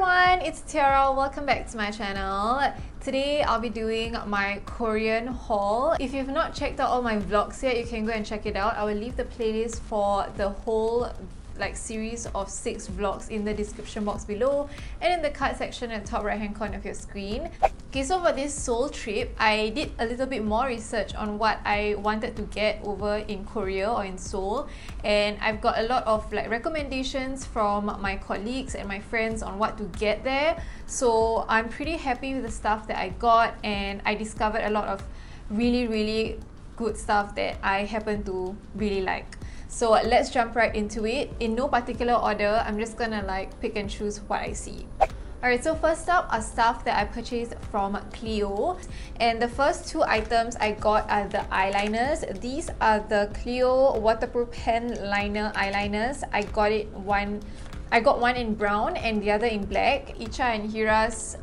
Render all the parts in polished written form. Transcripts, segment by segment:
everyone, it's Tiara. Welcome back to my channel. Today I'll be doing my Korean haul. If you've not checked out all my vlogs yet, you can go and check it out. I will leave the playlist for the whole series of 6 vlogs in the description box below and in the card section at the top right hand corner of your screen. Okay, so for this Seoul trip, I did a little bit more research on what I wanted to get over in Korea or in Seoul, and I've got a lot of recommendations from my colleagues and my friends on what to get there. So I'm pretty happy with the stuff that I got, and I discovered a lot of really good stuff that I happen to really like. So let's jump right into it. In no particular order, I'm just gonna pick and choose what I see. Alright, so first up are stuff that I purchased from CLIO, and the first 2 items I got are the eyeliners. These are the CLIO waterproof pen liner eyeliners. I got one in brown and the other in black. Icha and Hira's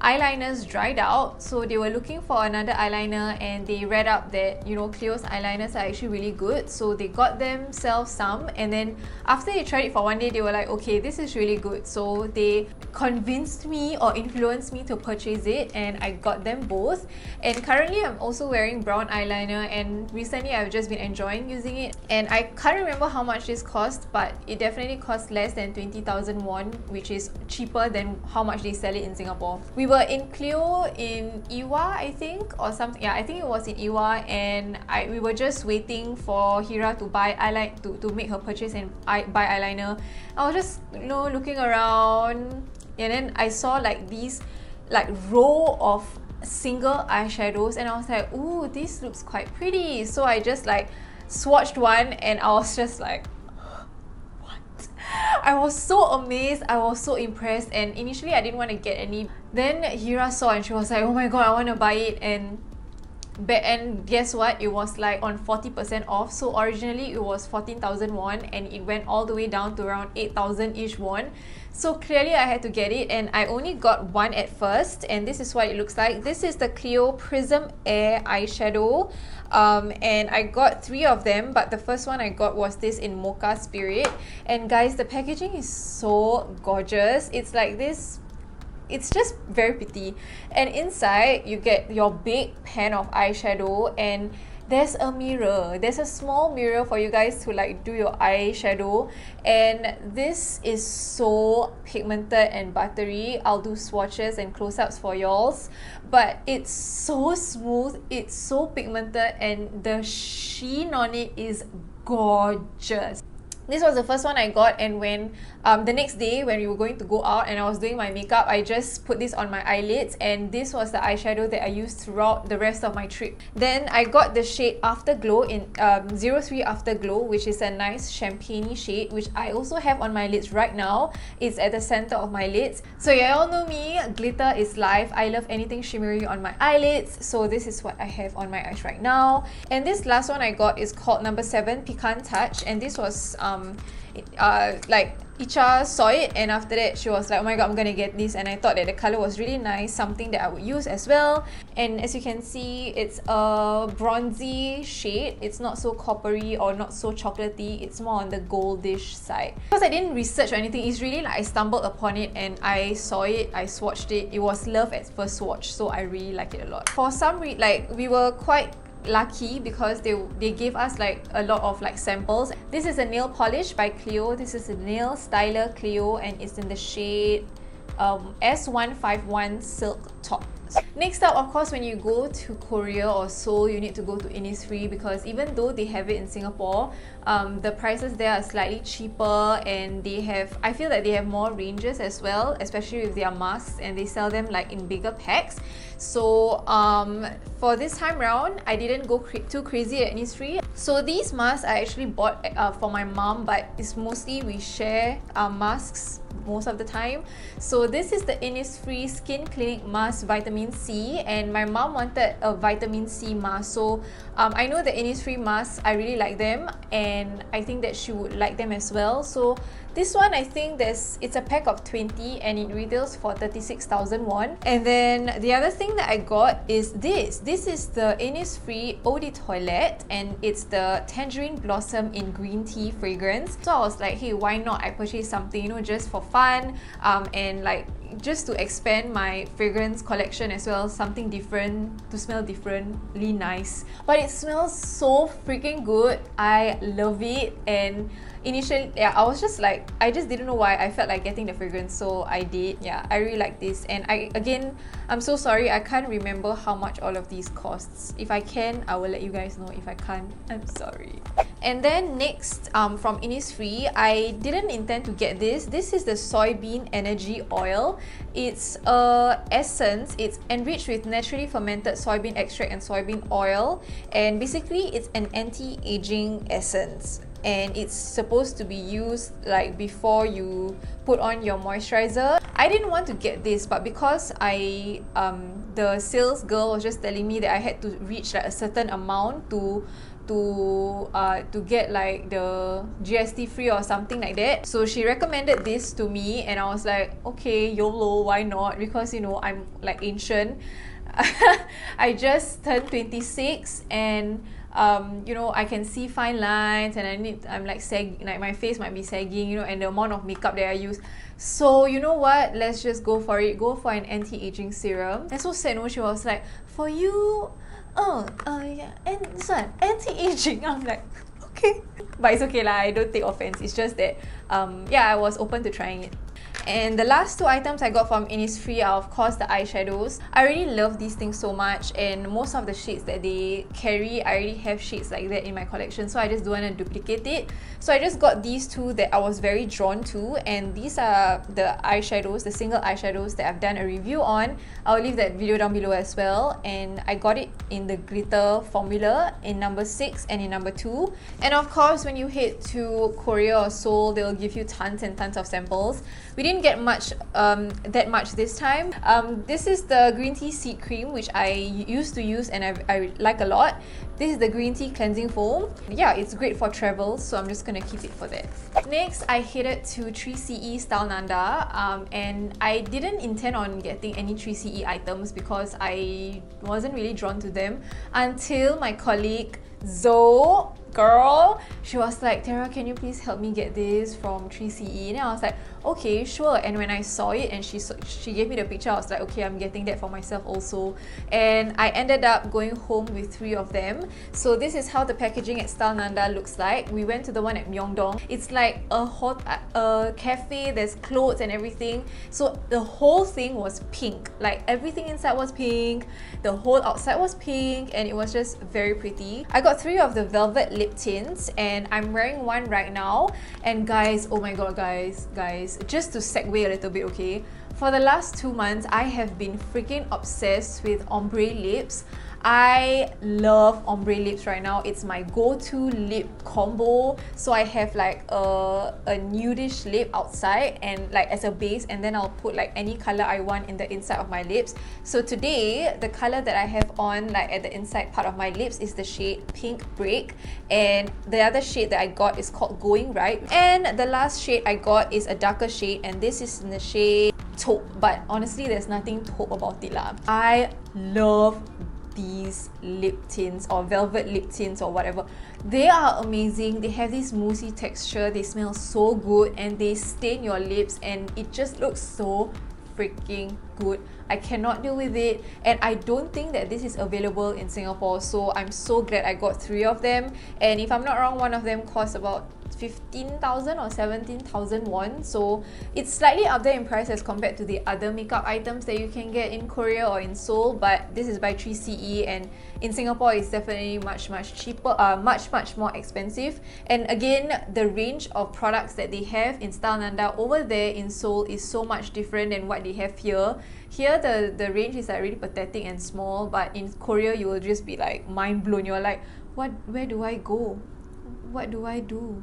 eyeliners dried out, so they were looking for another eyeliner, and they read up that, you know, CLIO's eyeliners are actually really good, so they got themselves some, and then after they tried it for one day, they were like, okay, this is really good, so they convinced me or influenced me to purchase it, and I got them both. And currently I'm also wearing brown eyeliner, and recently I've just been enjoying using it, and I can't remember how much this cost, but it definitely cost less than 20,000 won, which is cheaper than how much they sell it in Singapore. We were in CLIO in Iwa, I think, or something. Yeah, I think it was in Iwa, and we were just waiting for Hira to buy to make her purchase and buy eyeliner. I was just, you know, looking around, and then I saw these row of single eyeshadows, and I was like, ooh, this looks quite pretty. So I just swatched one, and I was just like, I was so amazed, I was so impressed, and initially I didn't want to get any. Then Hira saw and she was like, oh my god, I want to buy it, and guess what? It was on 40% off. So originally it was 14,000 won, and it went all the way down to around 8,000-ish won. So clearly I had to get it, and I only got one at first, and this is what it looks like. This is the CLIO Prism Air eyeshadow, and I got 3 of them, but the first one I got was this in Mocha Spirit. And guys, the packaging is so gorgeous. It's like this, it's just very pretty, and inside you get your big pan of eyeshadow, and there's a mirror. There's a small mirror for you guys to do your eyeshadow, and this is so pigmented and buttery. I'll do swatches and close-ups for y'alls, but it's so smooth, it's so pigmented, and the sheen on it is gorgeous. This was the first one I got, and when the next day when we were going to go out and I was doing my makeup, I just put this on my eyelids, and this was the eyeshadow that I used throughout the rest of my trip. Then I got the shade Afterglow in 03 Afterglow, which is a nice champagne shade, which I also have on my lids right now. It's at the center of my lids. So you all know me, glitter is life. I love anything shimmery on my eyelids, so this is what I have on my eyes right now. And this last one I got is called number 7 Pecan Touch, and this was Icha saw it, and after that she was like, oh my god, I'm gonna get this, and I thought that the color was really nice, something that I would use as well. And as you can see, it's a bronzy shade. It's not so coppery or not so chocolatey, it's more on the goldish side. Because I didn't research or anything, it's really I stumbled upon it and I saw it, I swatched it. It was love at first swatch, so I really like it a lot. For some reason, we were quite lucky because they gave us a lot of samples. This is a nail polish by CLIO. This is a nail styler CLIO, and it's in the shade S151 Silk Top. Next up, of course, when you go to Korea or Seoul, you need to go to Innisfree, because even though they have it in Singapore, the prices there are slightly cheaper, and I feel that they have more ranges as well, especially with their masks, and they sell them in bigger packs. So for this time round, I didn't go too crazy at Innisfree. So these masks I actually bought for my mom, but it's mostly we share masks most of the time. So this is the Innisfree Skin Clinic Mask Vitamin C, and my mom wanted a vitamin C mask. So I know the Innisfree masks, I really like them, and I think that she would like them as well. So This one, I think it's a pack of 20 and it retails for 36,000 won. And then the other thing that I got is this. This is the Innisfree Eau de Toilette, and it's the Tangerine Blossom in Green Tea fragrance. So I was like, hey, why not? I purchased something, you know, just for fun, and like just to expand my fragrance collection as well, something different, to smell differently nice. But it smells so freaking good. I love it. And initially, yeah, I was just like, I just didn't know why I felt like getting the fragrance, so I did. Yeah, I really like this. And I'm so sorry, I can't remember how much all of these costs. If I can, I will let you guys know. If I can't, I'm sorry. And then next, from Innisfree, I didn't intend to get this. This is the Soybean Energy Oil. It's a essence. It's enriched with naturally fermented soybean extract and soybean oil. And basically, it's an anti-aging essence. And it's supposed to be used like before you put on your moisturizer. I didn't want to get this, but because the sales girl was just telling me that I had to reach like a certain amount to get like the GST free or something like that. So she recommended this to me, and I was like, okay, YOLO, why not? Because, you know, I'm like ancient. I just turned 26, and you know, I can see fine lines, and I'm like sagging, like my face might be sagging, you know, and the amount of makeup that I use. So you know what, let's just go for it. Go for an anti-aging serum. And so sad, no, she was like, for you, yeah, and this one, anti-aging. I'm like, okay, but it's okay lah, I don't take offense. It's just that yeah, I was open to trying it. And the last two items I got from Innisfree are of course the eyeshadows. I really love these things so much, and most of the shades that they carry, I already have shades like that in my collection, so I just don't want to duplicate it. So I just got these two that I was very drawn to, and these are the eyeshadows, the single eyeshadows that I've done a review on. I'll leave that video down below as well. And I got it in the glitter formula in number 6 and in number 2. And of course, when you head to Korea or Seoul, they'll give you tons and tons of samples. We didn't get much that much this time. This is the green tea seed cream, which I used to use and I like a lot. This is the green tea cleansing foam. Yeah, it's great for travel, so I'm just gonna keep it for that. Next, I headed to 3CE Style Nanda, and I didn't intend on getting any 3CE items because I wasn't really drawn to them until my colleague Zoe, girl, she was like, Tiara, can you please help me get this from 3CE? And I was like, okay, sure. And when I saw it and she gave me the picture, I was like, okay, I'm getting that for myself also. And I ended up going home with 3 of them. So this is how the packaging at Style Nanda looks like. We went to the one at Myeongdong. It's like a cafe, there's clothes and everything. So the whole thing was pink. Like everything inside was pink, the whole outside was pink, and it was just very pretty. I got 3 of the velvet lip tints, and I'm wearing one right now. And guys, oh my god, guys, just to segue a little bit, okay, for the last 2 months I have been freaking obsessed with ombre lips. I love ombre lips right now. It's my go-to lip combo. So I have like a nudish lip outside and like as a base, and then I'll put like any color I want in the inside of my lips. So today, the color that I have on like at the inside part of my lips is the shade Pink Break, and the other shade that I got is called Going Right, and the last shade I got is a darker shade, and this is in the shade Taupe. But honestly, there's nothing taupe about it lah. I love these lip tints or velvet lip tints or whatever. They are amazing. They have this moussey texture, they smell so good, and they stain your lips, and it just looks so freaking good. I cannot deal with it, and I don't think that this is available in Singapore, so I'm so glad I got 3 of them. And if I'm not wrong, one of them costs about 15,000 or 17,000 won, so it's slightly up there in price as compared to the other makeup items that you can get in Korea or in Seoul, but this is by 3CE, and in Singapore it's definitely much cheaper, much more expensive. And again, the range of products that they have in Style Nanda over there in Seoul is so much different than what they have here. Here the range is like really pathetic and small, but in Korea you will just be like mind blown. You're like, where do I go? What do I do?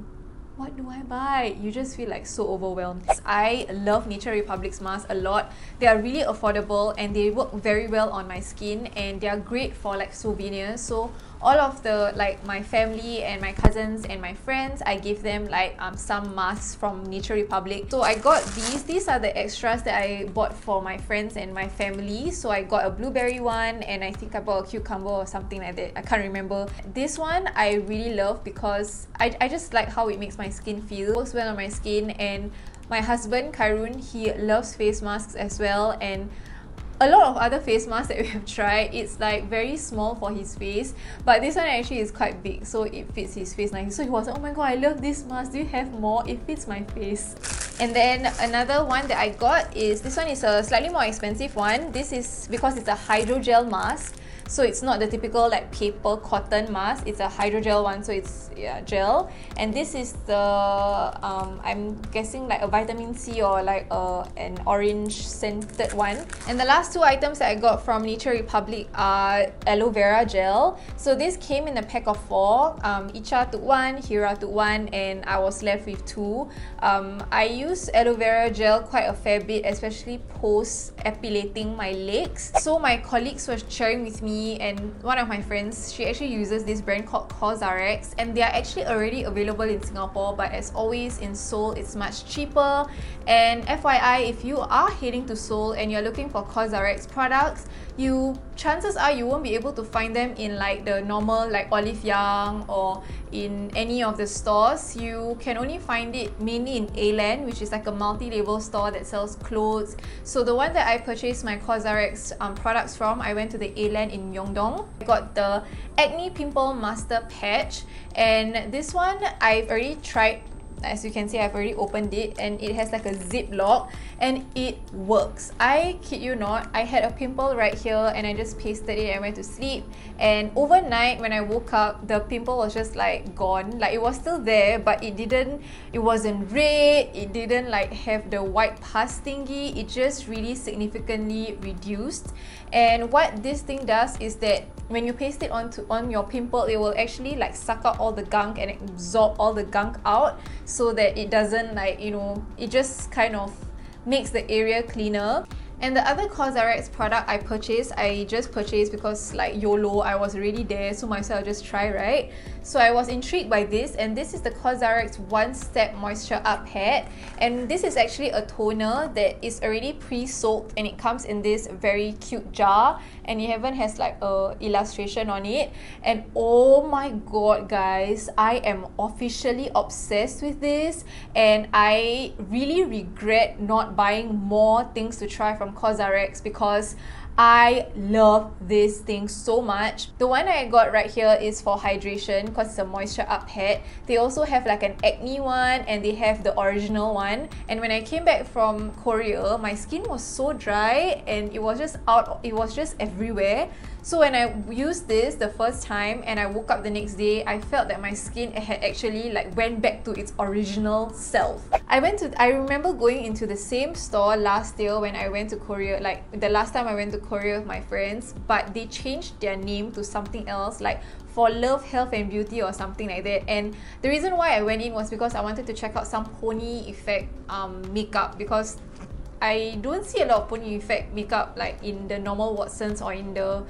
What do I buy? You just feel like so overwhelmed. I love Nature Republic's masks a lot. They are really affordable and they work very well on my skin, and they are great for like souvenirs. So all of the like my family and my cousins and my friends, I give them like some masks from Nature Republic. So I got these are the extras that I bought for my friends and my family. So I got a blueberry one, and I think I bought a cucumber or something like that, I can't remember. This one I really love because I just like how it makes my skin feel. It works well on my skin, and my husband Karun, he loves face masks as well, and a lot of other face masks that we have tried, it's like very small for his face, but this one actually is quite big, so it fits his face nicely. So he was like, oh my god, I love this mask, do you have more? It fits my face. And then another one that I got is, this one is a slightly more expensive one. This is because it's a hydrogel mask. So it's not the typical like paper cotton mask, it's a hydrogel one, so it's gel. And this is the, I'm guessing like a vitamin C or like an orange scented one. And the last two items that I got from Nature Republic are aloe vera gel. So this came in a pack of 4. Icha took 1, Hira took 1, and I was left with 2. I use aloe vera gel quite a fair bit, especially post epilating my legs. So my colleagues were sharing with me, and one of my friends, she actually uses this brand called COSRX, and they are actually already available in Singapore, but as always in Seoul it's much cheaper. And FYI, if you are heading to Seoul and you're looking for COSRX products, chances are you won't be able to find them in like the normal like Olive Young or in any of the stores. You can only find it mainly in A-Land, which is like a multi-label store that sells clothes. So the one that I purchased my COSRX products from, I went to the A-Land in Myeongdong. I got the Acne Pimple Master Patch, and this one I've already tried. As you can see, I've already opened it, and it has like a zip lock and it works. I kid you not, I had a pimple right here and I just pasted it and went to sleep, and overnight when I woke up, the pimple was just like gone. Like it was still there, but it wasn't red, it didn't like have the white pus thingy, it just really significantly reduced. And what this thing does is that when you paste it on your pimple, it will actually like suck out all the gunk and absorb all the gunk out, so that it doesn't like, you know, it just kind of makes the area cleaner. And the other COSRX product I just purchased because like YOLO, I was already there, so might as well just try, right? So I was intrigued by this, and this is the COSRX One Step Moisture Up Pad. And this is actually a toner that is already pre-soaked, and it comes in this very cute jar, and it even has like a illustration on it. And oh my god guys, I am officially obsessed with this, and I really regret not buying more things to try from COSRX because I love this thing so much. The one I got right here is for hydration because it's a moisture up pad. They also have like an acne one, and they have the original one. And when I came back from Korea, my skin was so dry and it was just everywhere. So when I used this the first time and I woke up the next day, I felt that my skin had actually like went back to its original self. I remember going into the same store last year when I went to Korea, like the last time I went to Korea with my friends, but they changed their name to something else, like For Love, Health and Beauty or something like that. And the reason why I went in was because I wanted to check out some pony effect makeup, because I don't see a lot of pony effect makeup like in the normal Watsons or in the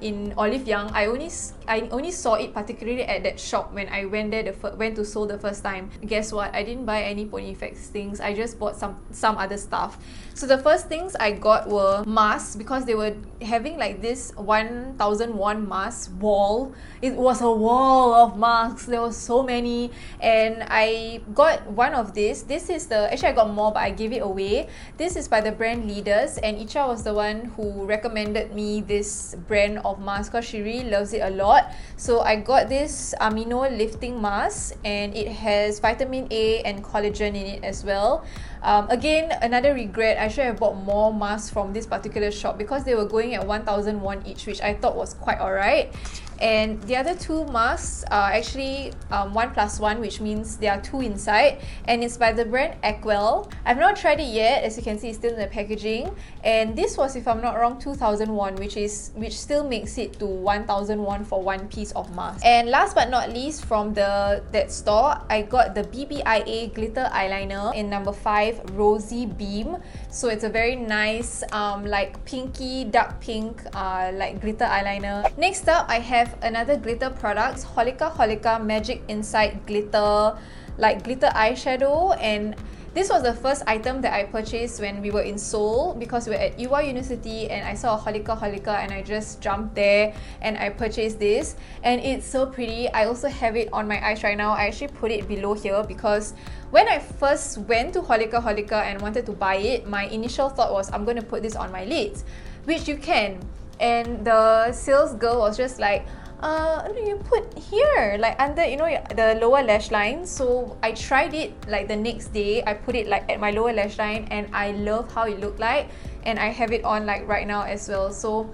in Olive Young. I only saw it particularly at that shop when I went to Seoul the first time. Guess what? I didn't buy any pony effects things. I just bought some other stuff. So the first things I got were masks, because they were having like this 1,000 won mask wall. It was a wall of masks. There were so many, and I got one of this. This is actually I got more, but I gave it away. This is by the brand Leaders, and Icha was the one who recommended me this brand of mask because she really loves it a lot. So I got this Amino lifting mask, and it has vitamin A and collagen in it as well. Again, another regret, I should have bought more masks from this particular shop because they were going at 1,000 won each, which I thought was quite alright. And the other two masks are actually 1+1, which means there are 2 inside, and it's by the brand Aquel. I've not tried it yet. As you can see, it's still in the packaging, and this was, if I'm not wrong, 2,000 won, which still makes it to 1,000 won for one piece of mask. And last but not least, from that store, I got the BBIA glitter eyeliner in number 5 Rosy Beam. So it's a very nice like pinky dark pink like glitter eyeliner. Next up, I have have another glitter product, Holika Magic Insight Glitter, like glitter eyeshadow. And this was the first item that I purchased when we were in Seoul, because we were at EY University and I saw a Holika and I just jumped there and I purchased this, and it's so pretty. I also have it on my eyes right now. I actually put it below here because when I first went to Holika and wanted to buy it, my initial thought was I'm going to put this on my lids, which you can. And the sales girl was just like, you put here, like under, you know, the lower lash line. So I tried it like the next day. I put it like at my lower lash line and I love how it looked like, and I have it on like right now as well. So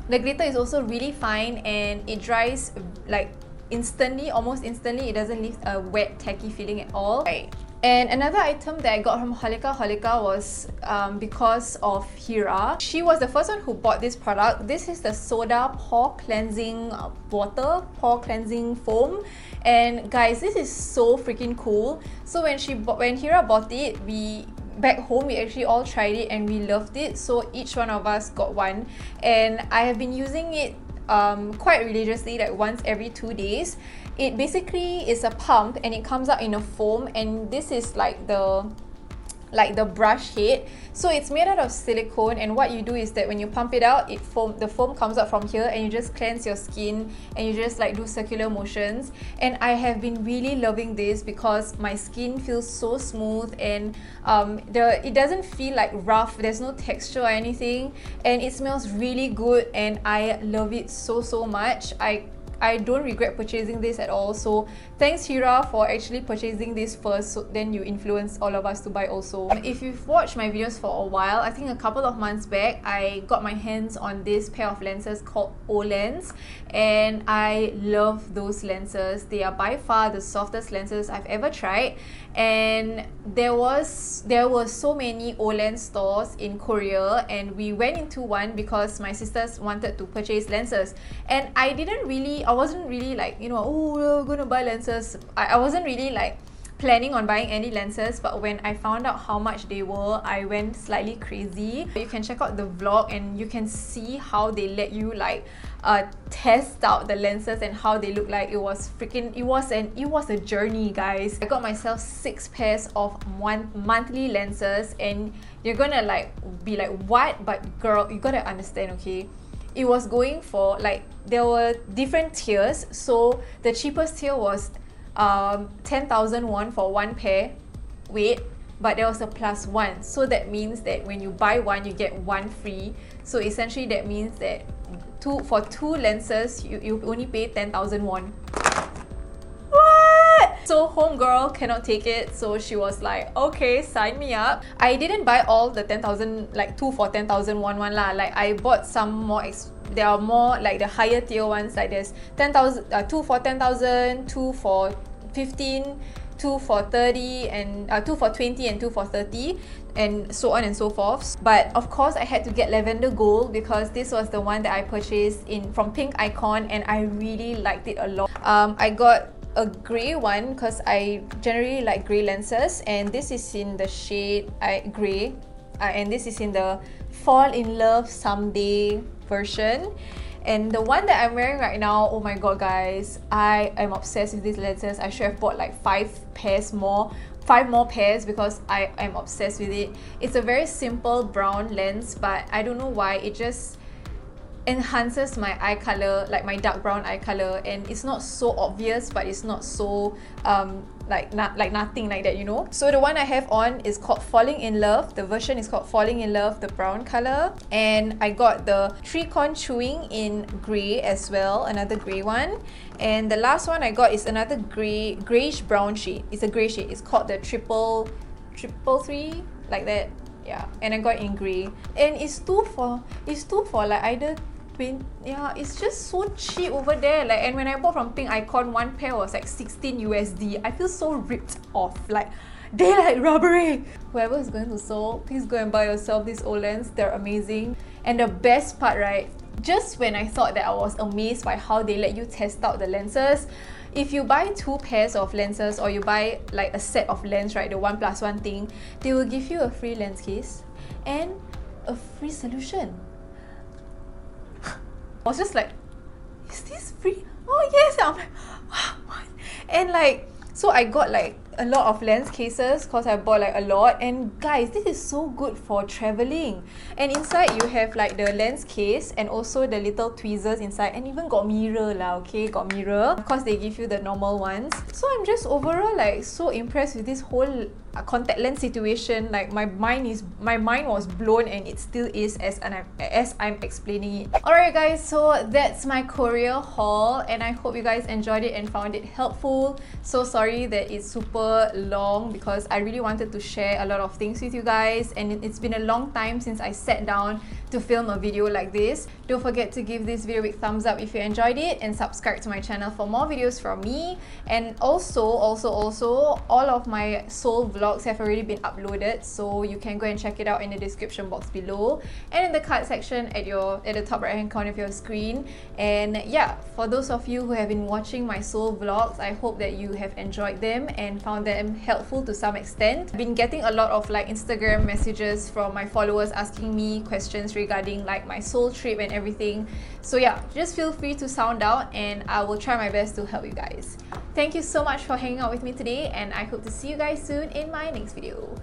the glitter is also really fine and it dries like instantly, almost instantly. It doesn't leave a wet, tacky feeling at all. Right. And another item that I got from Holika was because of Hira. She was the first one who bought this product. This is the Soda Pore Cleansing Water, Pore Cleansing Foam. And guys, this is so freaking cool. So when Hira bought it, back home we actually all tried it and we loved it. So each one of us got one. And I have been using it quite religiously, like once every 2 days. It basically is a pump and it comes out in a foam, and this is like the brush head. So it's made out of silicone, and what you do is that when you pump it out, the foam comes out from here and you just cleanse your skin and you just like do circular motions. And I have been really loving this because my skin feels so smooth, and it doesn't feel like rough. There's no texture or anything, and it smells really good and I love it so much. I don't regret purchasing this at all. So thanks Hira for actually purchasing this first, so then you influence all of us to buy also. If you've watched my videos for a while, I think a couple of months back I got my hands on this pair of lenses called O-Lens, and I love those lenses. They are by far the softest lenses I've ever tried, and there were so many O-Lens stores in Korea, and we went into one because my sisters wanted to purchase lenses, and I wasn't really like, you know, oh, we're gonna buy lenses. I wasn't really like planning on buying any lenses, but when I found out how much they were, I went slightly crazy. You can check out the vlog and you can see how they let you like test out the lenses and how they look like. It was a journey, guys. I got myself 6 pairs of monthly lenses, and you're gonna like be like, what? But girl, you gotta understand, okay? It was going for like, there were different tiers. So the cheapest tier was 10,000 won for 1 pair, wait, but there was a +1. So that means that when you buy one, you get 1 free. So essentially that means that for two lenses, you only pay 10,000 won. So homegirl cannot take it, so she was like, okay, sign me up. I didn't buy all the 10,000, like 2 for 10,000 won one lah. Like I bought some more, there are more like the higher tier ones, like there's 10,000, 2 for 10,000, 2 for 15, 2 for 30, and 2 for 20 and 2 for 30, and so on and so forth. But of course I had to get lavender gold because this was the one that I purchased from Pink Icon, and I really liked it a lot. I got a grey one because I generally like grey lenses, and this is in the shade grey, and this is in the Fall in Love Someday version. And the one that I'm wearing right now, oh my god guys, I am obsessed with these lenses. I should have bought like 5 more pairs because I am obsessed with it. It's a very simple brown lens, but I don't know why, it just enhances my eye color, like my dark brown eye color, and it's not so obvious, but it's not so like nothing like that, you know. So the one I have on is called Falling in Love. The version is called Falling in Love, the brown color. And I got the Tricon Chewing in grey as well, another grey one. And the last one I got is another greyish brown shade. It's a grey shade. It's called the triple three, like that. Yeah, and I got it in grey, and it's two for like either 20. Yeah, it's just so cheap over there. Like, and when I bought from Pink Icon, 1 pair was like 16 USD. I feel so ripped off, like daylight robbery. Whoever is going to Seoul, please go and buy yourself these O-Lens. They're amazing. And the best part, right, just when I thought that I was amazed by how they let you test out the lenses, if you buy 2 pairs of lenses, or you buy like a set of lens, right, the 1+1 thing, they will give you a free lens case and a free solution. I was just like, is this free? Oh yes. I'm like, what? And like, so I got like a lot of lens cases because I bought like a lot, and guys, this is so good for traveling. And inside you have like the lens case and also the little tweezers inside, and even got mirror lah, okay, got mirror because they give you the normal ones. So I'm just overall like so impressed with this whole contact lens situation. Like my mind was blown, and it still is as I'm explaining it. Alright guys, so that's my Korea haul, and I hope you guys enjoyed it and found it helpful. So sorry that it's super long because I really wanted to share a lot of things with you guys, and it's been a long time since I sat down to film a video like this. Don't forget to give this video a big thumbs up if you enjoyed it, and subscribe to my channel for more videos from me. And also all of my Seoul vlogs have already been uploaded, so you can go and check it out in the description box below and in the card section at the top right hand corner of your screen. And yeah, for those of you who have been watching my Seoul vlogs, I hope that you have enjoyed them and found them helpful to some extent. I've been getting a lot of like Instagram messages from my followers asking me questions regarding like my Seoul trip and everything. So yeah, just feel free to sound out and I will try my best to help you guys. Thank you so much for hanging out with me today, and I hope to see you guys soon in my next video.